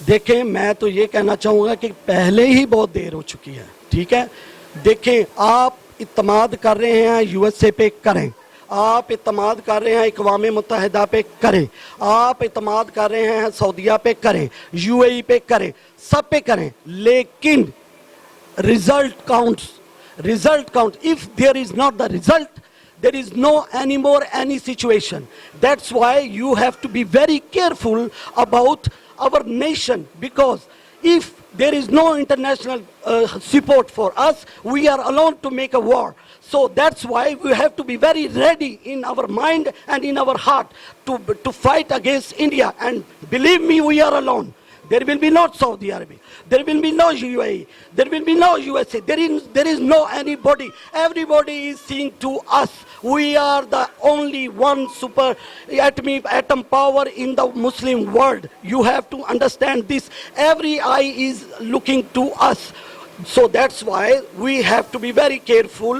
دیکھیں میں تو یہ کہنا چاہوں گا کہ پہلے ہی بہت دیر ہو چکی ہے، ٹھیک ہے. دیکھیں آپ اعتماد کر رہے ہیں یو ایس اے پہ، کریں. آپ اعتماد کر رہے ہیں اقوام متحدہ پہ، کریں. آپ اعتماد کر رہے ہیں سعودیہ پہ، کریں. یو اے ای پہ کریں، سب پہ کریں، لیکن result counts. Result counts. If there is not the result, there is no anymore any situation. That's why you have to be very careful about our nation, because if there is no international support for us, we are alone to make a war. So that's why we have to be very ready in our mind and in our heart to fight against India. And believe me, we are alone. There will be no Saudi Arabia. There will be no UAE. There will be no USA. There is no anybody. Everybody is seeing to us. We are the only one super atom power in the Muslim world. You have to understand this. Every eye is looking to us. So that's why we have to be very careful.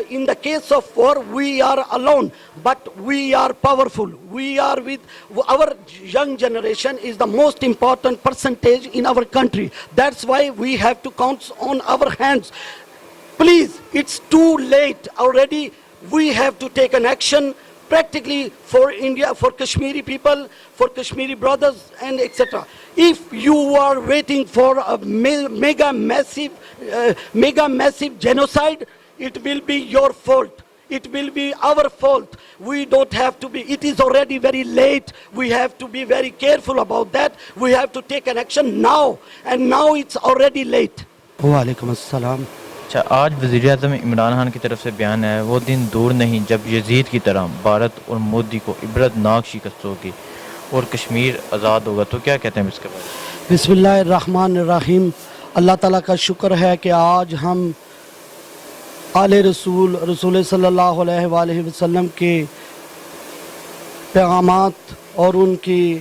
In the case of war, we are alone, but we are powerful. We are with our young generation is the most important percentage in our country. That's why we have to count on our hands. Please, it's too late already. We have to take an action practically for India, for Kashmiri people, for Kashmiri brothers, and etc. If you are waiting for a mega massive genocide, it will be your fault. It will be our fault. We don't have to be. It is already very late. We have to be very careful about that. We have to take an action now, and now it's already late. Walaikum assalam. اچھا، آج وزیر اعظم عمران خان کی طرف سے بیان ہے وہ دن دور نہیں جب یزید کی طرح بھارت اور مودی کو عبرت ناک شکست ہوگی اور کشمیر آزاد ہوگا، تو کیا کہتے ہیں اس کے بارے میں؟ بسم اللہ الرحمن الرحیم. اللہ تعالیٰ کا شکر ہے کہ آج ہم آل رسول صلی اللہ علیہ وآلہ وسلم کے پیغامات اور ان کی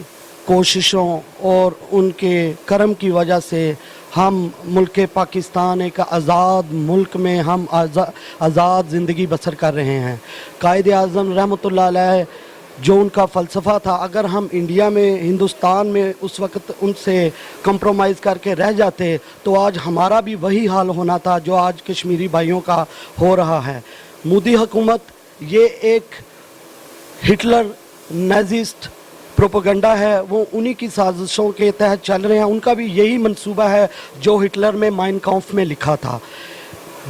کوششوں اور ان کے کرم کی وجہ سے ہم ملک پاکستان ایک آزاد ملک میں ہم آزاد زندگی بسر کر رہے ہیں. قائد اعظم رحمۃ اللہ علیہ جو ان کا فلسفہ تھا، اگر ہم انڈیا میں ہندوستان میں اس وقت ان سے کمپرومائز کر کے رہ جاتے تو آج ہمارا بھی وہی حال ہونا تھا جو آج کشمیری بھائیوں کا ہو رہا ہے. مودی حکومت یہ ایک ہٹلر نیزسٹ پروپیگنڈا ہے، وہ انہی کی سازشوں کے تحت چل رہے ہیں. ان کا بھی یہی منصوبہ ہے جو ہٹلر میں مائن کامف میں لکھا تھا.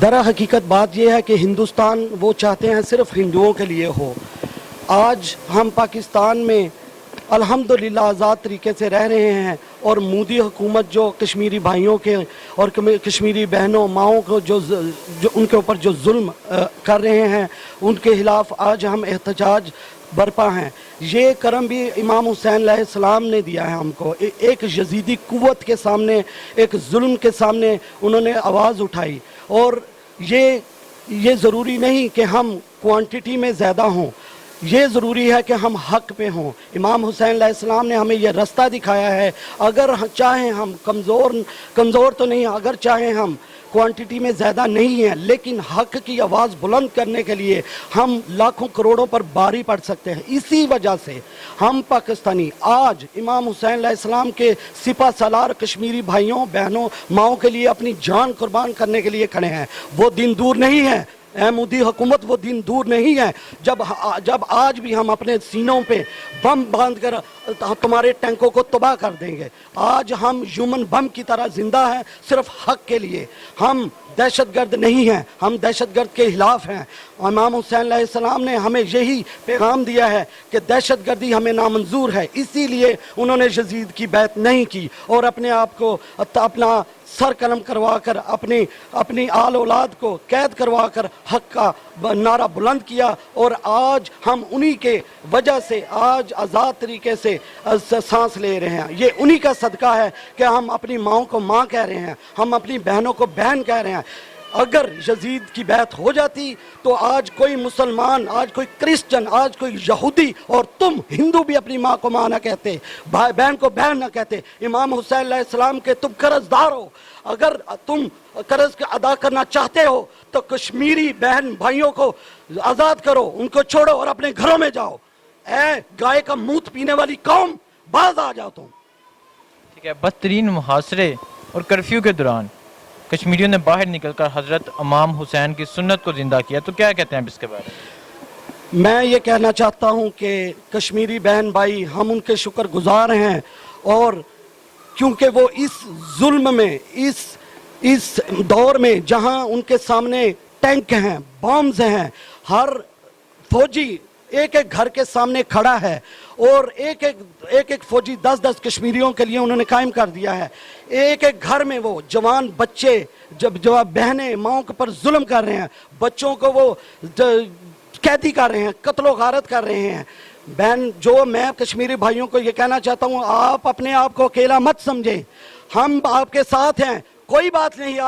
در حقیقت بات یہ ہے کہ ہندوستان وہ چاہتے ہیں صرف ہندوؤں کے لیے ہو. آج ہم پاکستان میں الحمدللہ آزاد طریقے سے رہ رہے ہیں، اور مودی حکومت جو کشمیری بھائیوں کے اور کشمیری بہنوں ماؤں کو جو ان کے اوپر جو ظلم کر رہے ہیں ان کے خلاف آج ہم احتجاج برپا ہیں. یہ کرم بھی امام حسین علیہ السلام نے دیا ہے ہم کو. ایک یزیدی قوت کے سامنے، ایک ظلم کے سامنے انہوں نے آواز اٹھائی. اور یہ ضروری نہیں کہ ہم کوانٹٹی میں زیادہ ہوں، یہ ضروری ہے کہ ہم حق پہ ہوں. امام حسین علیہ السلام نے ہمیں یہ رستہ دکھایا ہے. اگر چاہیں ہم کمزور تو نہیں، اگر چاہیں ہم کوانٹٹی میں زیادہ نہیں ہیں، لیکن حق کی آواز بلند کرنے کے لیے ہم لاکھوں کروڑوں پر بھاری پڑ سکتے ہیں. اسی وجہ سے ہم پاکستانی آج امام حسین علیہ السلام کے سپہ سالار کشمیری بھائیوں بہنوں ماؤں کے لیے اپنی جان قربان کرنے کے لیے کھڑے ہیں. وہ دن دور نہیں ہے اے مودی حکومت، وہ دن دور نہیں ہے جب آج بھی ہم اپنے سینوں پہ بم باندھ کر تمہارے ٹینکوں کو تباہ کر دیں گے. آج ہم ہیومن بم کی طرح زندہ ہیں صرف حق کے لیے. ہم دہشت گرد نہیں ہیں، ہم دہشت گرد کے خلاف ہیں. امام حسین علیہ السلام نے ہمیں یہی پیغام دیا ہے کہ دہشت گردی ہمیں نامنظور ہے. اسی لیے انہوں نے یزید کی بیعت نہیں کی اور اپنے آپ کو اپنا سر قلم کروا کر اپنی آل اولاد کو قید کروا کر حق کا نعرہ بلند کیا. اور آج ہم انہی کے وجہ سے آج آزاد طریقے سے سانس لے رہے ہیں. یہ انہی کا صدقہ ہے کہ ہم اپنی ماؤں کو ماں کہہ رہے ہیں، ہم اپنی بہنوں کو بہن کہہ رہے ہیں. اگر یزید کی بیعت ہو جاتی تو آج کوئی مسلمان، آج کوئی کرسچن، آج کوئی یہودی اور تم ہندو بھی اپنی ماں کو ماں نہ کہتے، بہن کو بہن نہ کہتے. امام حسین علیہ السلام کے تم قرض دار ہو. اگر تم قرض ادا کرنا چاہتے ہو تو کشمیری بہن بھائیوں کو آزاد کرو، ان کو چھوڑو اور اپنے گھروں میں جاؤ. اے گائے کا منہ پینے والی قوم، باز آ جاؤ تم. ٹھیک ہے، بدترین محاصرے اور کرفیو کے دوران کشمیریوں نے باہر نکل کر حضرت امام حسین کی سنت کو زندہ کیا، تو کیا کہتے ہیں آپ اس کے بارے میں؟ میں یہ کہنا چاہتا ہوں کہ کشمیری بہن بھائی ہم ان کے شکر گزار ہیں، اور کیونکہ وہ اس ظلم میں اس دور میں جہاں ان کے سامنے ٹینک ہیں، بامز ہیں، ہر فوجی ایک ایک گھر کے سامنے کھڑا ہے، اور ایک ایک فوجی 10 کشمیریوں کے لیے انہوں نے قائم کر دیا ہے۔ ایک ایک گھر میں وہ جوان بچے جب بہنیں ماؤں کے پر ظلم کر رہے ہیں، بچوں کو وہ قیدی کر رہے ہیں، قتل و غارت کر رہے ہیں۔ بہن جو میں کشمیری بھائیوں کو یہ کہنا چاہتا ہوں، آپ اپنے آپ کو اکیلا مت سمجھیں، ہم آپ کے ساتھ ہیں، کوئی بات نہیں۔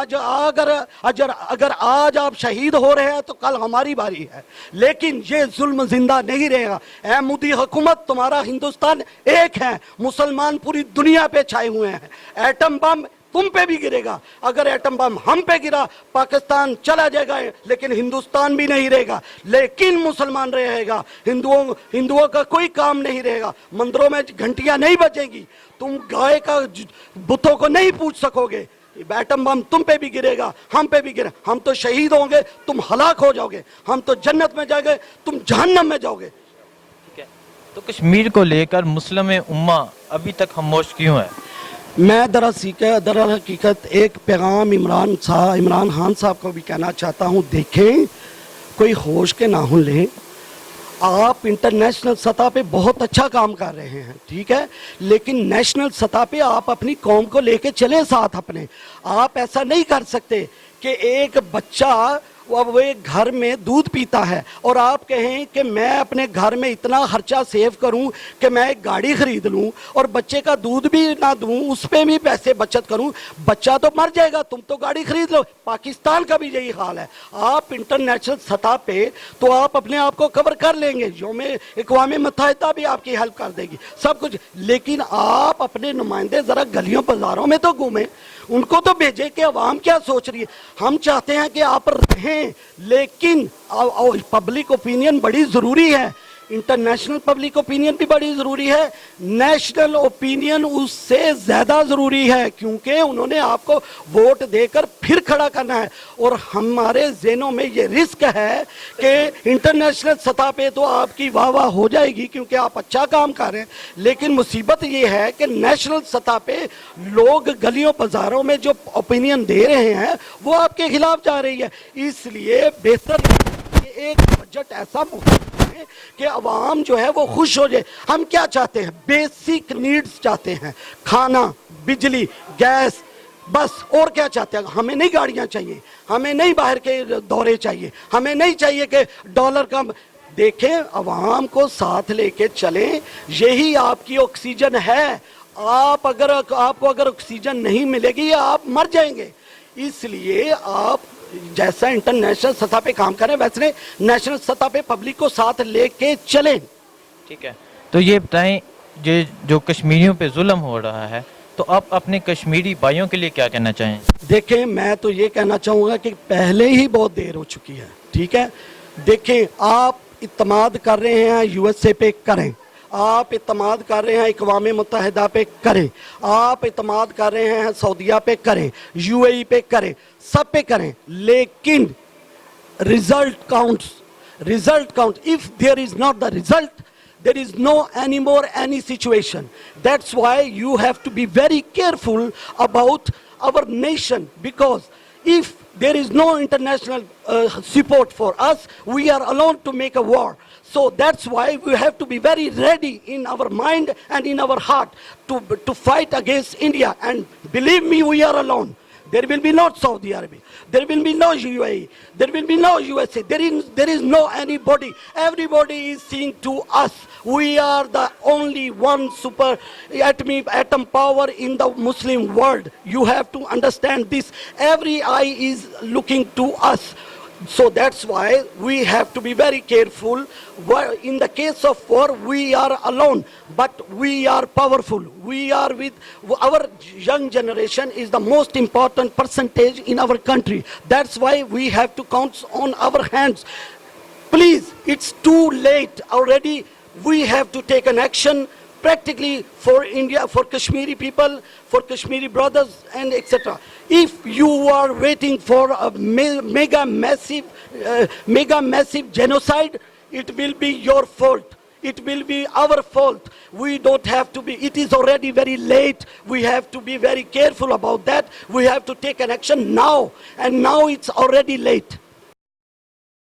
اگر آج آپ شہید ہو رہے ہیں تو کل ہماری باری ہے، لیکن یہ ظلم زندہ نہیں رہے گا۔ اے مودی حکومت، تمہارا ہندوستان ایک ہے، مسلمان پوری دنیا پہ چھائے ہوئے ہیں۔ ایٹم بم تم پہ بھی گرے گا، اگر ایٹم بم ہم پہ گرا پاکستان چلا جائے گا، لیکن ہندوستان بھی نہیں رہے گا، لیکن مسلمان رہے گا۔ ہندوؤں کا کوئی کام نہیں رہے گا، مندروں میں گھنٹیاں نہیں بجیں گی، تم گائے کا بتوں کو نہیں پوچھ سکو گے۔ ایٹم بم تم پہ بھی گرے گا، ہم پہ بھی گرے، ہم تو شہید ہوں گے، تم ہلاک ہو جاؤ گے، ہم تو جنت میں جائیں گے، تم جہنم میں جاؤ گے۔ ٹھیک ہے، تو کشمیر کو لے کر مسلم امہ ابھی تک خاموش کیوں ہے؟ میں در حقیقت ایک پیغام عمران خان صاحب کو بھی کہنا چاہتا ہوں، دیکھیں کوئی ہوش کے ناخن لیں۔ آپ انٹرنیشنل سطح پہ بہت اچھا کام کر رہے ہیں، ٹھیک ہے، لیکن نیشنل سطح پہ آپ اپنی قوم کو لے کے چلیں ساتھ اپنے۔ آپ ایسا نہیں کر سکتے کہ ایک بچہ وہ ایک گھر میں دودھ پیتا ہے اور آپ کہیں کہ میں اپنے گھر میں اتنا خرچہ سیو کروں کہ میں ایک گاڑی خرید لوں اور بچے کا دودھ بھی نہ دوں، اس پہ بھی پیسے بچت کروں، بچہ تو مر جائے گا، تم تو گاڑی خرید لو۔ پاکستان کا بھی یہی حال ہے۔ آپ انٹرنیشنل سطح پہ تو آپ اپنے آپ کو کور کر لیں گے، اقوام متحدہ بھی آپ کی ہیلپ کر دے گی، سب کچھ، لیکن آپ اپنے نمائندے ذرا گلیوں بازاروں میں تو گھومیں، ان کو تو بھیجیں کہ عوام کیا سوچ رہی ہے۔ ہم چاہتے ہیں کہ آپ رہیں، لیکن پبلک اوپینین بڑی ضروری ہے، انٹرنیشنل پبلک اوپینین بھی بڑی ضروری ہے، نیشنل اوپینین اس سے زیادہ ضروری ہے، کیونکہ انہوں نے آپ کو ووٹ دے کر پھر کھڑا کرنا ہے، اور ہمارے ذہنوں میں یہ رسک ہے کہ انٹرنیشنل سطح پہ تو آپ کی واہ واہ ہو جائے گی کیونکہ آپ اچھا کام کر رہے ہیں، لیکن مصیبت یہ ہے کہ نیشنل سطح پہ لوگ گلیوں بازاروں میں جو اوپینین دے رہے ہیں وہ آپ کے خلاف جا رہی ہے۔ اس لیے بہتر ایک بجٹ ایسا کہ عوام جو ہے وہ خوش ہو جائے۔ ہم کیا چاہتے ہیں؟ بیسک نیڈز چاہتے ہیں، کھانا، بجلی، گیس، بس، اور کیا چاہتے ہیں؟ ہمیں نہیں گاڑیاں چاہیے، ہمیں نہیں باہر کے دورے چاہیے، ہمیں نہیں چاہیے کہ ڈالر کا۔ دیکھیں، عوام کو ساتھ لے کے چلیں، یہی آپ کی آکسیجن ہے۔ آپ کو اگر آکسیجن نہیں ملے گی آپ مر جائیں گے۔ اس لیے آپ جیسا انٹرنیشنل سطح پہ کام کریں ویسے نیشنل سطح پہ پبلک کو ساتھ لے کے چلیں۔ ٹھیک ہے، تو یہ بتائیں جو کشمیریوں پہ ظلم ہو رہا ہے تو آپ اپنے کشمیری بھائیوں کے لیے کیا کہنا چاہیں؟ دیکھیں، میں تو یہ کہنا چاہوں گا کہ پہلے ہی بہت دیر ہو چکی ہے، ٹھیک ہے۔ دیکھیں، آپ اعتماد کر رہے ہیں یو ایس اے پہ، کریں، آپ اعتماد کر رہے ہیں اقوام متحدہ پہ، کریں، آپ اعتماد کر رہے ہیں سعودیہ پہ، کریں، یو اے ای پہ، کریں، سب پہ کریں، لیکن result counts. Result counts. If there is not the result, there is no anymore any situation. That's why you have to be very careful about our nation, because if there is no international support for us, we are alone to make a war. So that's why we have to be very ready in our mind and in our heart to fight against India. And believe me, we are alone. There will be no Saudi Arabia. There will be no UAE. There will be no USA. There is no anybody. Everybody is seeing to us. We are the only one super atom power in the Muslim world. You have to understand this. Every eye is looking to us. So that's why we have to be very careful. In the case of war, we are alone, but we are powerful. We are with our young generation is the most important percentage in our country. That's why we have to count on our hands. Please, it's too late already. We have to take an action. practically for India, for Kashmiri people, for Kashmiri brothers and etc. If you are waiting for a mega massive genocide, it will be your fault. It will be our fault. We don't have to be, it is already very late. We have to be very careful about that. We have to take an action now. And now it's already late.